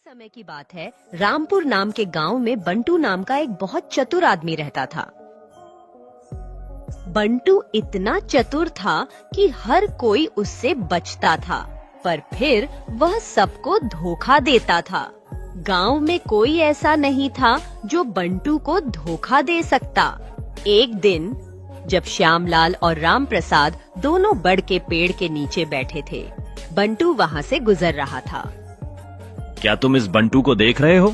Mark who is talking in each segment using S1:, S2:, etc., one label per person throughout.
S1: समय की बात है, रामपुर नाम के गांव में बंटू नाम का एक बहुत चतुर आदमी रहता था। बंटू इतना चतुर था कि हर कोई उससे बचता था, पर फिर वह सबको धोखा देता था। गांव में कोई ऐसा नहीं था जो बंटू को धोखा दे सकता। एक दिन जब श्यामलाल और राम प्रसाद दोनों बड़ के पेड़ के नीचे बैठे थे, बंटू वहां से गुजर रहा था।
S2: क्या तुम इस बंटू को देख रहे हो?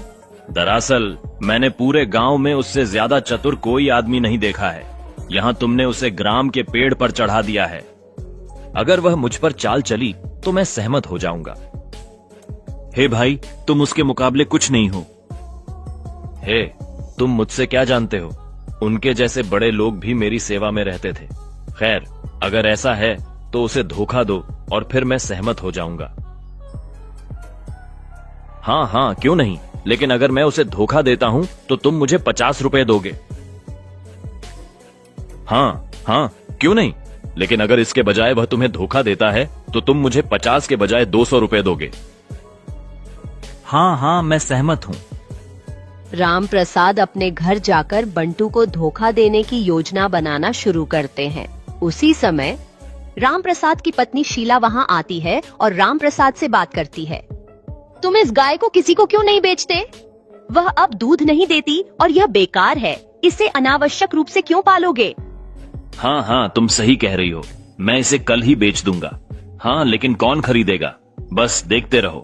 S2: दरअसल मैंने पूरे गांव में उससे ज्यादा चतुर कोई आदमी नहीं देखा है। यहाँ तुमने उसे ग्राम के पेड़ पर चढ़ा दिया है। अगर वह मुझ पर चाल चली तो मैं सहमत हो जाऊंगा। हे भाई, तुम उसके मुकाबले कुछ नहीं हो। हे, तुम मुझसे क्या जानते हो? उनके जैसे बड़े लोग भी मेरी सेवा में रहते थे। खैर, अगर ऐसा है तो उसे धोखा दो और फिर मैं सहमत हो जाऊंगा। हाँ, क्यों नहीं, लेकिन अगर मैं उसे धोखा देता हूं तो तुम मुझे 50 रुपए दोगे। हाँ, क्यों नहीं, लेकिन अगर इसके बजाय वह तुम्हें धोखा देता है तो तुम मुझे 50 के बजाय 200 रुपए दोगे। हाँ, मैं सहमत हूँ।
S1: राम प्रसाद अपने घर जाकर बंटू को धोखा देने की योजना बनाना शुरू करते हैं। उसी समय राम प्रसाद की पत्नी शीला वहां आती है और राम प्रसाद से बात करती है। तुम इस गाय को किसी को क्यों नहीं बेचते? वह अब दूध नहीं देती और यह बेकार है। इसे अनावश्यक रूप से क्यों पालोगे?
S2: हाँ, तुम सही कह रही हो। मैं इसे कल ही बेच दूंगा। हाँ, लेकिन कौन खरीदेगा? बस देखते रहो।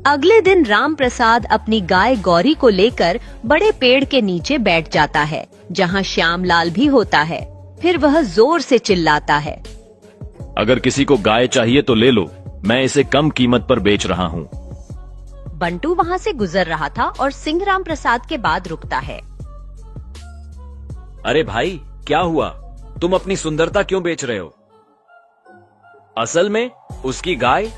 S1: अगले दिन राम प्रसाद अपनी गाय गौरी को लेकर बड़े पेड़ के नीचे बैठ जाता है, जहाँ श्यामलाल भी होता है। फिर वह जोर से चिल्लाता है,
S2: अगर किसी को गाय चाहिए तो ले लो, मैं इसे कम कीमत पर बेच रहा हूँ।
S1: बंटू वहाँ से गुजर रहा था और सिंह राम प्रसाद के बाद रुकता है।
S2: अरे भाई, क्या हुआ? तुम अपनी सुंदरता क्यों बेच रहे हो? असल में उसकी गाय?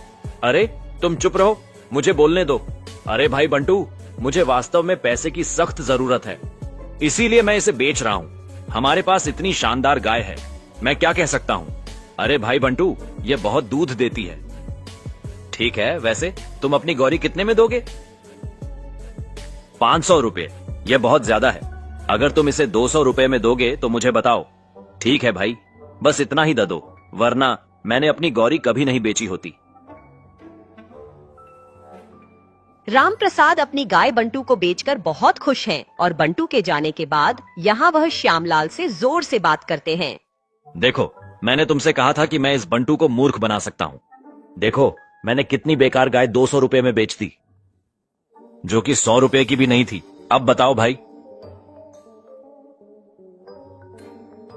S2: अरे तुम चुप रहो, मुझे बोलने दो। अरे भाई बंटू, मुझे वास्तव में पैसे की सख्त जरूरत है, इसीलिए मैं इसे बेच रहा हूँ। हमारे पास इतनी शानदार गाय है, मैं क्या कह सकता हूँ? अरे भाई बंटू, ये बहुत दूध देती है। ठीक है, वैसे तुम अपनी गौरी कितने में दोगे? 500 रुपए। यह बहुत ज्यादा है। अगर तुम इसे 200 रुपए में दोगे तो मुझे बताओ। ठीक है भाई, बस इतना ही दे दो, वरना मैंने अपनी गौरी कभी नहीं बेची होती।
S1: राम प्रसाद अपनी गाय बंटू को बेचकर बहुत खुश हैं और बंटू के जाने के बाद यहाँ वह श्यामलाल से जोर से बात करते हैं।
S2: देखो, मैंने तुमसे कहा था कि मैं इस बंटू को मूर्ख बना सकता हूँ। देखो, मैंने कितनी बेकार गाय 200 रुपए में बेच दी, जो कि 100 रुपए की भी नहीं थी। अब बताओ भाई।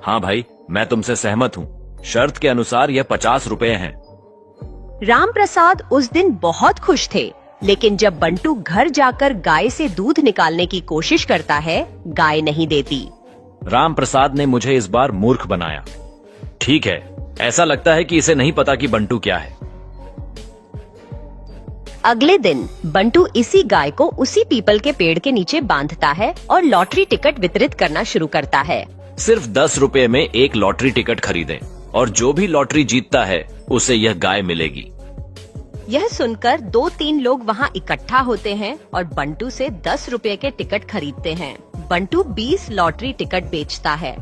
S2: हाँ भाई, मैं तुमसे सहमत हूँ। शर्त के अनुसार यह 50 रुपए हैं।
S1: राम प्रसाद उस दिन बहुत खुश थे, लेकिन जब बंटू घर जाकर गाय से दूध निकालने की कोशिश करता है, गाय नहीं देती।
S2: राम प्रसाद ने मुझे इस बार मूर्ख बनाया। ठीक है, ऐसा लगता है कि इसे नहीं पता कि बंटू क्या है।
S1: अगले दिन बंटू इसी गाय को उसी पीपल के पेड़ के नीचे बांधता है और लॉटरी टिकट वितरित करना शुरू करता है।
S2: सिर्फ 10 रुपए में एक लॉटरी टिकट खरीदें और जो भी लॉटरी जीतता है उसे यह गाय मिलेगी।
S1: यह सुनकर 2-3 लोग वहां इकट्ठा होते हैं और बंटू से 10 रुपए के टिकट खरीदते हैं। बंटू 20 लॉटरी टिकट बेचता है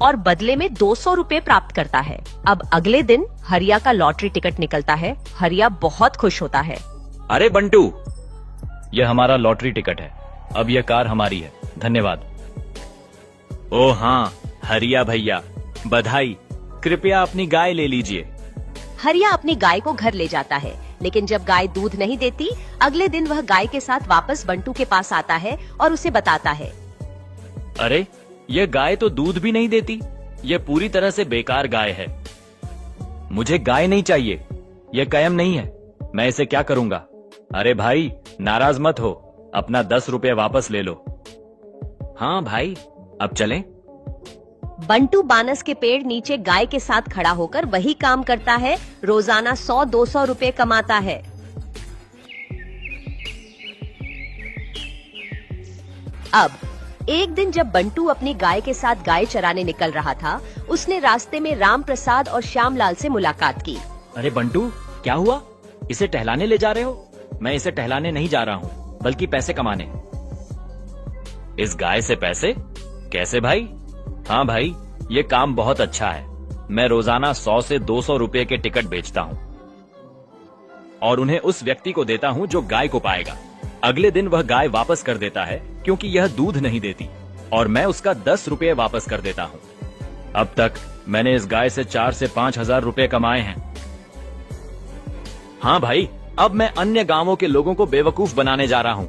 S1: और बदले में 200 रुपए प्राप्त करता है। अब अगले दिन हरिया का लॉटरी टिकट निकलता है। हरिया बहुत खुश होता है।
S2: अरे बंटू, यह हमारा लॉटरी टिकट है। अब यह कार हमारी है। धन्यवाद। ओ हाँ, हरिया भैया, बधाई। कृपया अपनी गाय ले लीजिए।
S1: हरिया अपनी गाय को घर ले जाता है, लेकिन जब गाय दूध नहीं देती, अगले दिन वह गाय के साथ वापस बंटू के पास आता है और उसे बताता है,
S2: अरे यह गाय तो दूध भी नहीं देती। यह पूरी तरह से बेकार गाय है। मुझे गाय नहीं चाहिए, यह कायम नहीं है। मैं इसे क्या करूंगा? अरे भाई, नाराज मत हो, अपना 10 रुपए वापस ले लो। हाँ भाई, अब चलें?
S1: बंटू बानस के पेड़ नीचे गाय के साथ खड़ा होकर वही काम करता है। रोजाना 100-200 रुपए कमाता है। अब एक दिन जब बंटू अपनी गाय के साथ गाय चराने निकल रहा था, उसने रास्ते में राम प्रसाद और श्यामलाल से मुलाकात की।
S2: अरे बंटू, क्या हुआ? इसे टहलाने ले जा रहे हो? मैं इसे टहलाने नहीं जा रहा हूँ, बल्कि पैसे कमाने। इस गाय से पैसे? कैसे भाई? हाँ भाई, ये काम बहुत अच्छा है। मैं रोजाना 100 से 200 रुपए के टिकट बेचता हूँ और उन्हें उस व्यक्ति को देता हूँ जो गाय को पाएगा। अगले दिन वह गाय वापस कर देता है क्योंकि यह दूध नहीं देती, और मैं उसका 10 रुपए वापस कर देता हूँ। अब तक मैंने इस गाय से 4 से 5 हजार रुपए कमाए हैं। हाँ भाई, अब मैं अन्य गांवों के लोगों को बेवकूफ बनाने जा रहा हूँ।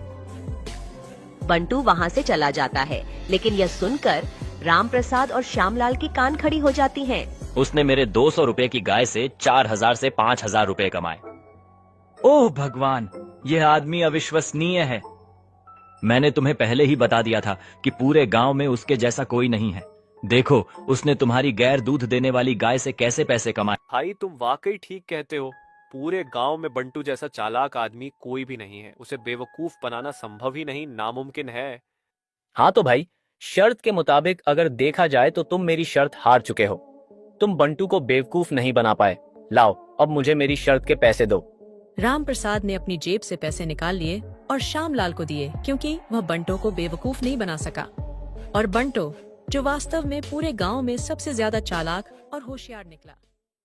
S1: बंटू वहाँ से चला जाता है, लेकिन यह सुनकर राम प्रसाद और श्यामलाल की कान खड़ी हो जाती हैं।
S2: उसने मेरे 200 रुपए की गाय से 4000 से 5000 रुपए कमाए। ओह भगवान, यह आदमी अविश्वसनीय है। मैंने तुम्हें पहले ही बता दिया था कि पूरे गांव में उसके जैसा कोई नहीं है। देखो, उसने तुम्हारी गैर दूध देने वाली गाय से कैसे पैसे कमाए।
S3: भाई तुम वाकई ठीक कहते हो। पूरे गांव में बंटू जैसा चालाक आदमी कोई भी नहीं है। उसे बेवकूफ बनाना संभव ही नहीं, नामुमकिन है।
S4: हाँ तो भाई, शर्त के मुताबिक अगर देखा जाए तो तुम मेरी शर्त हार चुके हो। तुम बंटू को बेवकूफ नहीं बना पाए। लाओ, अब मुझे मेरी शर्त के पैसे दो।
S5: रामप्रसाद ने अपनी जेब से पैसे निकाल लिए और श्यामलाल को दिए, क्योंकि वह बंटो को बेवकूफ नहीं बना सका। और बंटो, जो वास्तव में पूरे गांव में सबसे ज्यादा चालाक और होशियार निकला।